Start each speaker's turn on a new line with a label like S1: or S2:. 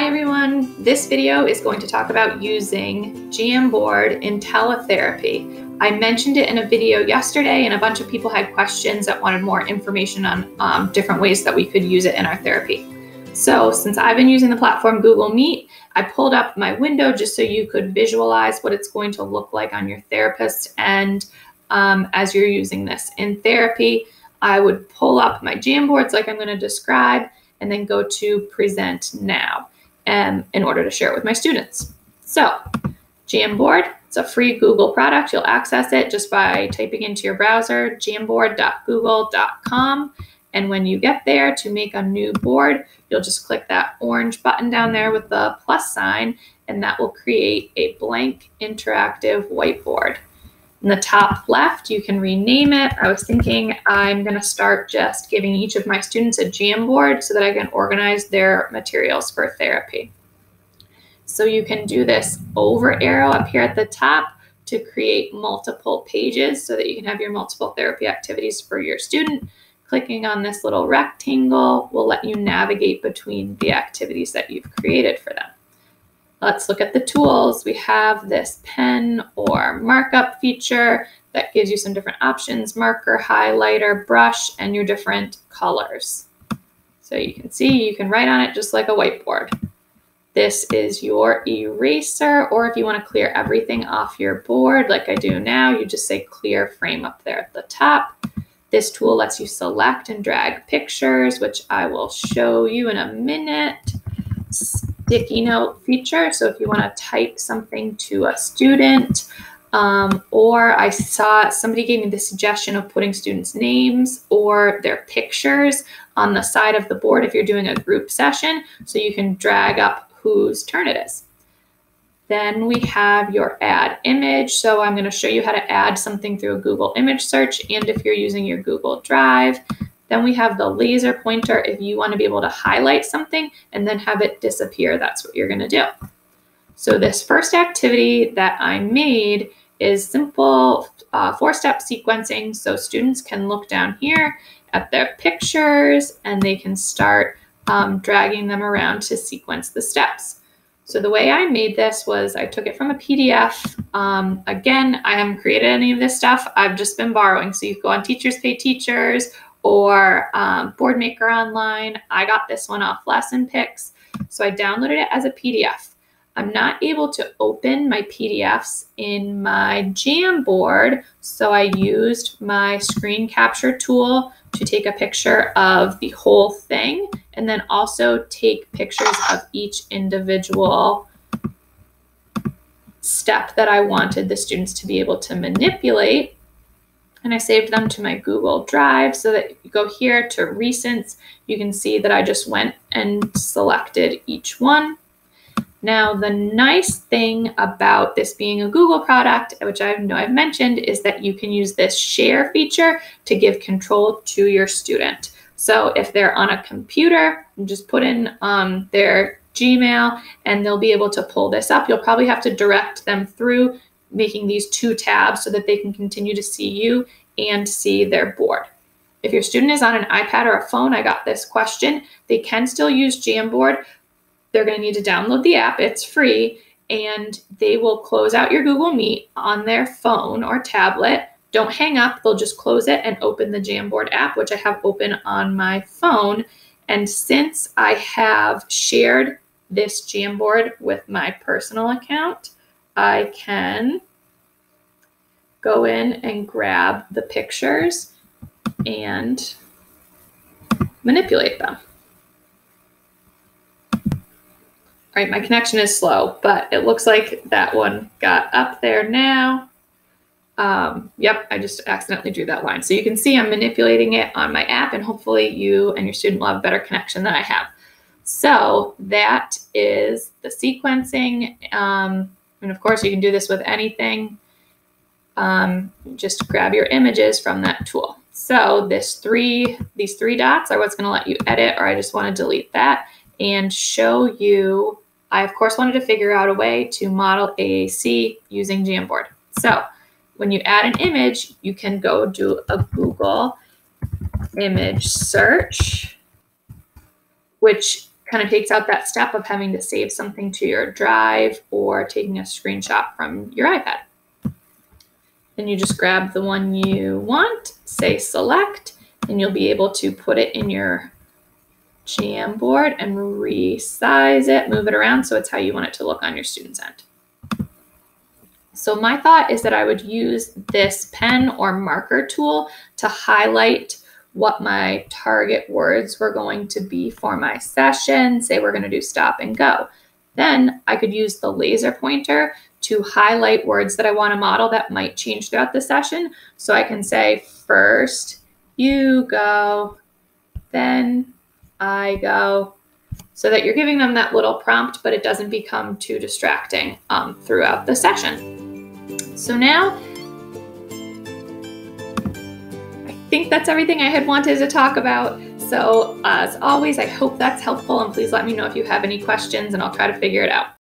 S1: Hi everyone, this video is going to talk about using Jamboard in teletherapy. I mentioned it in a video yesterday and a bunch of people had questions that wanted more information on different ways that we could use it in our therapy. So since I've been using the platform Google Meet, I pulled up my window just so you could visualize what it's going to look like on your therapist end as you're using this in therapy. I would pull up my Jamboards like I'm going to describe and then go to Present Now in order to share it with my students. So Jamboard, it's a free Google product. You'll access it just by typing into your browser, jamboard.google.com. And when you get there to make a new board, you'll just click that orange button down there with the plus sign, and that will create a blank interactive whiteboard. In the top left, you can rename it. I was thinking I'm going to start just giving each of my students a Jamboard so that I can organize their materials for therapy. So you can do this over arrow up here at the top to create multiple pages so that you can have your multiple therapy activities for your student. Clicking on this little rectangle will let you navigate between the activities that you've created for them. Let's look at the tools. We have this pen or markup feature that gives you some different options: marker, highlighter, brush, and your different colors. So you can see you can write on it just like a whiteboard. This is your eraser, or if you want to clear everything off your board like I do now, you just say clear frame up there at the top. This tool lets you select and drag pictures, which I will show you in a minute. Sticky note feature, so if you want to type something to a student, or I saw somebody gave me the suggestion of putting students' names or their pictures on the side of the board if you're doing a group session, so you can drag up whose turn it is. Then we have your add image, so I'm going to show you how to add something through a Google image search and if you're using your Google Drive. Then we have the laser pointer if you want to be able to highlight something and then have it disappear. That's what you're going to do. So this first activity that I made is simple 4-step sequencing. So students can look down here at their pictures and they can start dragging them around to sequence the steps. So the way I made this was I took it from a PDF. Again, I haven't created any of this stuff. I've just been borrowing. So you can go on Teachers Pay Teachers or Boardmaker online. I got this one off Lesson Picks. So I downloaded it as a PDF. I'm not able to open my PDFs in my Jamboard, so I used my screen capture tool to take a picture of the whole thing and then also take pictures of each individual step that I wanted the students to be able to manipulate. And I saved them to my Google Drive so that you go here to Recents. You can see that I just went and selected each one. Now, the nice thing about this being a Google product, which I know I've mentioned, is that you can use this share feature to give control to your student. So if they're on a computer, just put in their Gmail and they'll be able to pull this up. You'll probably have to direct them through making these 2 tabs so that they can continue to see you and see their board. If your student is on an iPad or a phone, I got this question, they can still use Jamboard. They're going to need to download the app. It's free, and they will close out your Google Meet on their phone or tablet. Don't hang up. They'll just close it and open the Jamboard app, which I have open on my phone. And since I have shared this Jamboard with my personal account, I can go in and grab the pictures and manipulate them. All right, my connection is slow, but it looks like that one got up there now. Yep, I just accidentally drew that line. So you can see I'm manipulating it on my app, and hopefully you and your student will have a better connection than I have. So that is the sequencing. And of course, you can do this with anything. Just grab your images from that tool. So these three dots are what's going to let you edit, or I just want to delete that and show you. I, of course, wanted to figure out a way to model AAC using Jamboard. So when you add an image, you can go do a Google image search, which kind of takes out that step of having to save something to your drive or taking a screenshot from your iPad. Then you just grab the one you want, say select, and you'll be able to put it in your Jamboard and resize it, move it around so it's how you want it to look on your student's end. So my thought is that I would use this pen or marker tool to highlight what my target words were going to be for my session. Say we're going to do stop and go. Then I could use the laser pointer to highlight words that I want to model that might change throughout the session. So I can say first you go, then I go, so that you're giving them that little prompt, but it doesn't become too distracting throughout the session. So now I think that's everything I had wanted to talk about. So as always, I hope that's helpful, and please let me know if you have any questions and I'll try to figure it out.